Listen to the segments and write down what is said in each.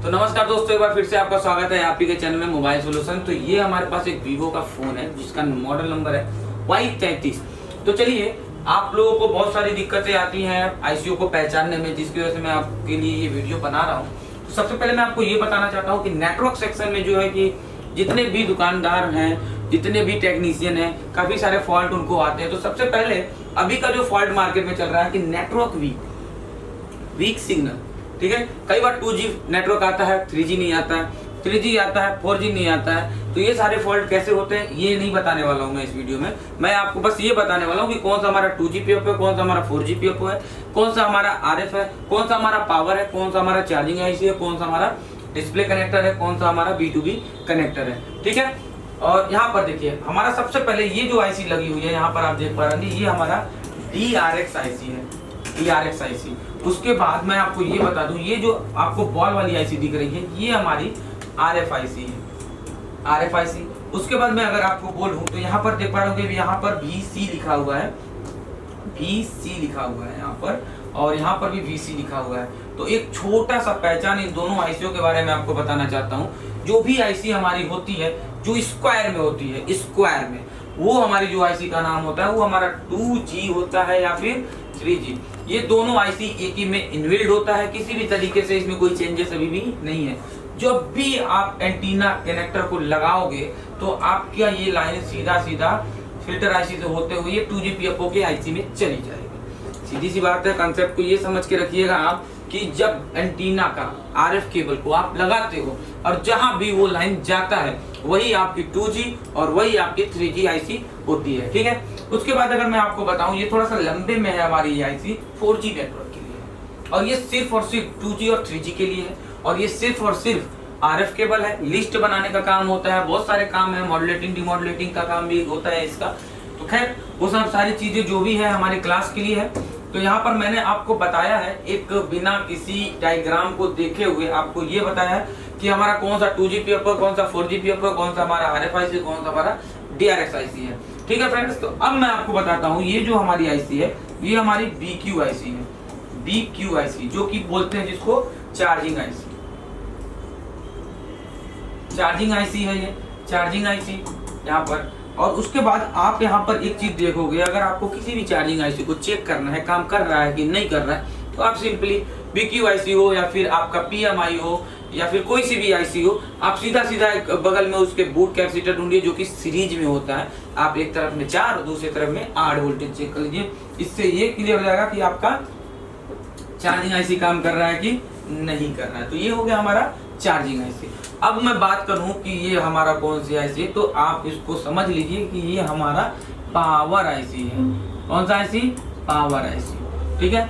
तो नमस्कार दोस्तों, एक बार फिर से आपका स्वागत है आप ही के चैनल में मोबाइल सोल्यूशन। तो ये हमारे पास एक वीवो का फोन है जिसका मॉडल नंबर है Y33। तो चलिए, आप लोगों को बहुत सारी दिक्कतें आती हैं आईसीओ को पहचानने में, जिसकी वजह से मैं आपके लिए ये वीडियो बना रहा हूँ। तो सबसे पहले मैं आपको ये बताना चाहता हूँ कि नेटवर्क सेक्शन में जो है कि जितने भी दुकानदार हैं, जितने भी टेक्नीशियन हैं, काफी सारे फॉल्ट उनको आते हैं। तो सबसे पहले अभी का जो फॉल्ट मार्केट में चल रहा है कि नेटवर्क वीक सिग्नल, ठीक है। कई बार 2G नेटवर्क आता है, 3G नहीं आता है, 3G आता है, 4G नहीं आता है। तो ये सारे फॉल्ट कैसे होते हैं ये नहीं बताने वाला हूँ मैं इस वीडियो में। मैं आपको बस ये बताने वाला हूँ कि कौन सा हमारा 2G पीओपी है, कौन सा हमारा 4G पीओपी है, कौन सा हमारा RF है, कौन सा हमारा पावर है, कौन सा हमारा चार्जिंग आईसी है, कौन सा हमारा डिस्प्ले कनेक्टर है, कौन सा हमारा B2B कनेक्टर है, ठीक है। और यहाँ पर देखिए, हमारा सबसे पहले ये जो आईसी लगी हुई है, यहाँ पर आप देख पा रहे हैं, ये हमारा DRX आईसी है, DRX आईसी। उसके बाद मैं आपको ये बता दूं, ये जो आपको बॉल वाली आईसी दिख रही है, ये हमारी RF आईसी है, RF आईसी। उसके बाद मैं अगर आपको बोलूं तो यहाँ पर देख पा रहे होंगे, यहाँ पर VC लिखा हुआ है, VC लिखा हुआ है यहाँ पर, और यहाँ पर भी VC लिखा हुआ है। तो एक छोटा सा पहचान इन दोनों आईसीओ के बारे में आपको बताना चाहता हूँ। जो भी आईसी हमारी होती है जो स्क्वायर में होती है, स्क्वायर में, वो हमारी जो आईसी का नाम होता है वो हमारा 2G होता है या फिर 3G। ये दोनों आईसी एक ही में इनबिल्ड होता है, किसी भी तरीके से इसमें कोई चेंजेस अभी भी नहीं है। जब भी आप एंटीना कनेक्टर को लगाओगे तो आपका ये लाइन सीधा सीधा फिल्टर आईसी से होते हुए ये 2G पीओपी के आईसी में चली जाएगी। सीधी सी बात है, कंसेप्ट को ये समझ के रखिएगा आप कि जब एंटीना का RF केबल को आप लगाते हो और जहां भी वो लाइन जाता है वही आपकी 2G और वही आपकी 3G आईसी होती है, ठीक है। उसके बाद अगर मैं आपको बताऊं, ये थोड़ा सा लंबे में है हमारी आईसी 4G नेटवर्क के लिए है, और ये सिर्फ और सिर्फ 2G और 3G के लिए है, और ये सिर्फ और सिर्फ RF केबल है। लिस्ट बनाने का काम होता है, बहुत सारे काम है, मॉड्यूलेटिंग डिमॉड्यूलेटिंग का काम भी होता है इसका। तो खैर वो सब सारी चीजें जो भी है हमारी क्लास के लिए है। तो यहाँ पर मैंने आपको बताया है, एक बिना किसी डायग्राम को देखे हुए आपको ये बताया है कि हमारा कौन सा 2G पीओपी, कौन सा 4G पीओपी, कौन सा हमारा RF आईसी, कौन सा हमारा DRX आईसी है, ठीक है फ्रेंड्स। तो अब मैं आपको बताता हूँ, ये जो हमारी आईसी है ये हमारी BQ आईसी है, BQ आईसी, जो कि बोलते हैं जिसको चार्जिंग आईसी, चार्जिंग आईसी है ये, चार्जिंग आईसी यहाँ पर। और उसके बाद आप यहाँ पर एक चीज देखोगे, अगर आपको किसी भी चार्जिंग आईसी को चेक करना है काम कर रहा है कि नहीं कर रहा है, तो आप सिंपली BQ आईसी हो या फिर आपका PMI हो या फिर कोई सी भी आईसी हो, आप सीधा सीधा एक बगल में उसके बूट कैपेसिटर ढूंढिए जो कि सीरीज में होता है। आप एक तरफ में 4 और दूसरी तरफ में 8 वोल्टेज चेक कर लीजिए, इससे ये क्लियर हो जाएगा कि आपका चार्जिंग आईसी काम कर रहा है कि नहीं कर रहा है। तो ये हो गया हमारा चार्जिंग आईसी। अब मैं बात करूं कि ये हमारा कौन सी आईसी है, तो आप इसको समझ लीजिए कि ये हमारा पावर आईसी है। कौन सा आईसी? पावर आईसी, ठीक है।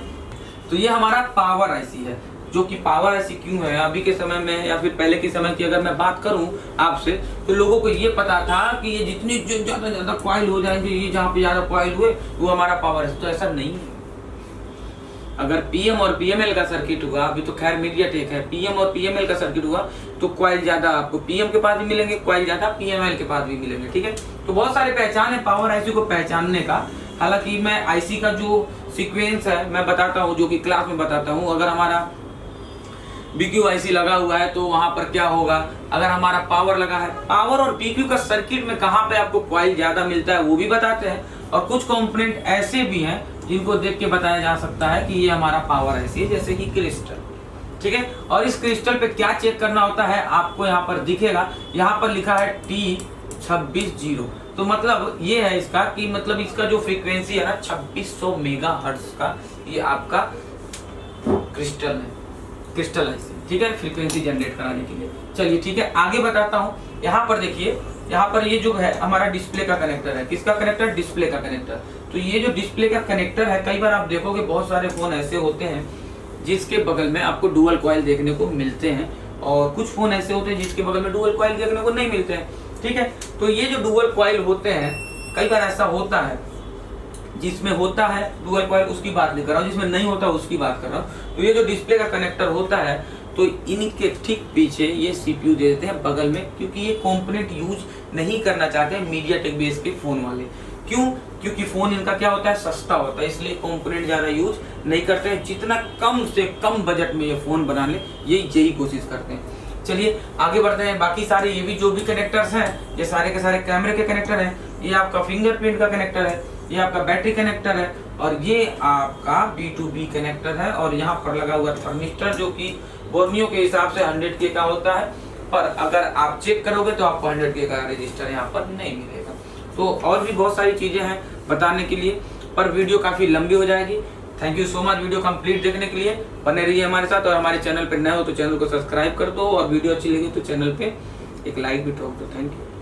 तो ये हमारा पावर आईसी है, जो कि पावर आईसी क्यों है अभी के समय में या फिर पहले के समय की अगर मैं बात करूं आपसे, तो लोगों को ये पता था कि ये जितनी ज्यादा कॉइल हो जाएंगे, ये जहाँ पे ज्यादा कॉइल हुए वो हमारा पावर है। तो ऐसा नहीं है। अगर PM और PML का सर्किट हुआ, अभी तो खैर मीडियाटेक है, PM और PML का सर्किट हुआ तो कॉइल ज्यादा आपको PM के पास भी मिलेंगे, कॉइल ज्यादा PML के पास भी मिलेंगे, ठीक है। तो बहुत सारे पहचान है पावर आईसी को पहचानने का। हालांकि मैं आईसी का जो सीक्वेंस है मैं बताता हूँ, जो कि क्लास में बताता हूँ। अगर हमारा BQ आईसी लगा हुआ है तो वहां पर क्या होगा, अगर हमारा पावर लगा है, पावर और BQ का सर्किट में कहाँ पे आपको कॉइल ज्यादा मिलता है वो भी बताते हैं। और कुछ कंपोनेंट ऐसे भी हैं जिनको देख के बताया जा सकता है कि ये हमारा पावर आईसी है, जैसे कि क्रिस्टल, ठीक है। और इस क्रिस्टल पे क्या चेक करना होता है आपको यहाँ पर दिखेगा, यहाँ पर लिखा है T26 तो मतलब ये है इसका कि मतलब इसका जो फ्रीक्वेंसी है ना 2600 मेगाहर्ट्ज का, ये आपका क्रिस्टल है, क्रिस्टल आईसी, ठीक है, फ्रीक्वेंसी जनरेट कराने के लिए। चलिए ठीक है, आगे बताता हूँ। यहाँ पर देखिए, यहाँ पर ये जो है हमारा डिस्प्ले का कनेक्टर है। किसका कनेक्टर? डिस्प्ले का कनेक्टर। तो ये जो डिस्प्ले का कनेक्टर है, कई बार आप देखोगे बहुत सारे फोन ऐसे होते हैं जिसके बगल में आपको डुअल कॉइल देखने को मिलते हैं, और कुछ फोन ऐसे होते हैं जिसके बगल में डुअल कॉइल देखने को नहीं मिलते हैं, ठीक है। तो ये जो डुअल कॉइल होते हैं, कई बार ऐसा होता है जिसमें होता है डुअल कॉइल, उसकी बात नहीं कर रहा हूँ, जिसमें नहीं होता उसकी बात कर रहा हूँ। तो ये जो डिस्प्ले का कनेक्टर होता है, तो इनके ठीक पीछे ये CPU दे देते हैं बगल में, क्योंकि ये कंपोनेंट यूज नहीं करना चाहते हैं मीडियाटेक बेस के फोन वाले। क्यों? क्योंकि फोन इनका क्या होता है, सस्ता होता है, इसलिए कंपोनेंट ज्यादा यूज नहीं करते हैं। जितना कम से कम बजट में ये फोन बना ले, यही कोशिश करते हैं। चलिए आगे बढ़ते हैं। बाकी सारे ये भी जो भी कनेक्टर्स हैं, ये सारे के सारे कैमरे के कनेक्टर हैं। ये आपका फिंगरप्रिंट का कनेक्टर है, ये आपका बैटरी कनेक्टर है, और ये आपका B2B कनेक्टर है। और यहाँ पर लगा हुआ थर्मिस्टर, जो कि बोर्नियो के हिसाब से 100K का होता है, पर अगर आप चेक करोगे तो आपको 100K का रजिस्टर यहाँ पर नहीं मिलेगा। तो और भी बहुत सारी चीजें हैं बताने के लिए, पर वीडियो काफी लंबी हो जाएगी। Thank you so much video complete देखने के लिए। बने रहिए हमारे साथ, और हमारे चैनल पर नए हो तो चैनल को सब्सक्राइब कर दो, और वीडियो अच्छी लगी तो चैनल पे एक लाइक भी ठोक दो। Thank you.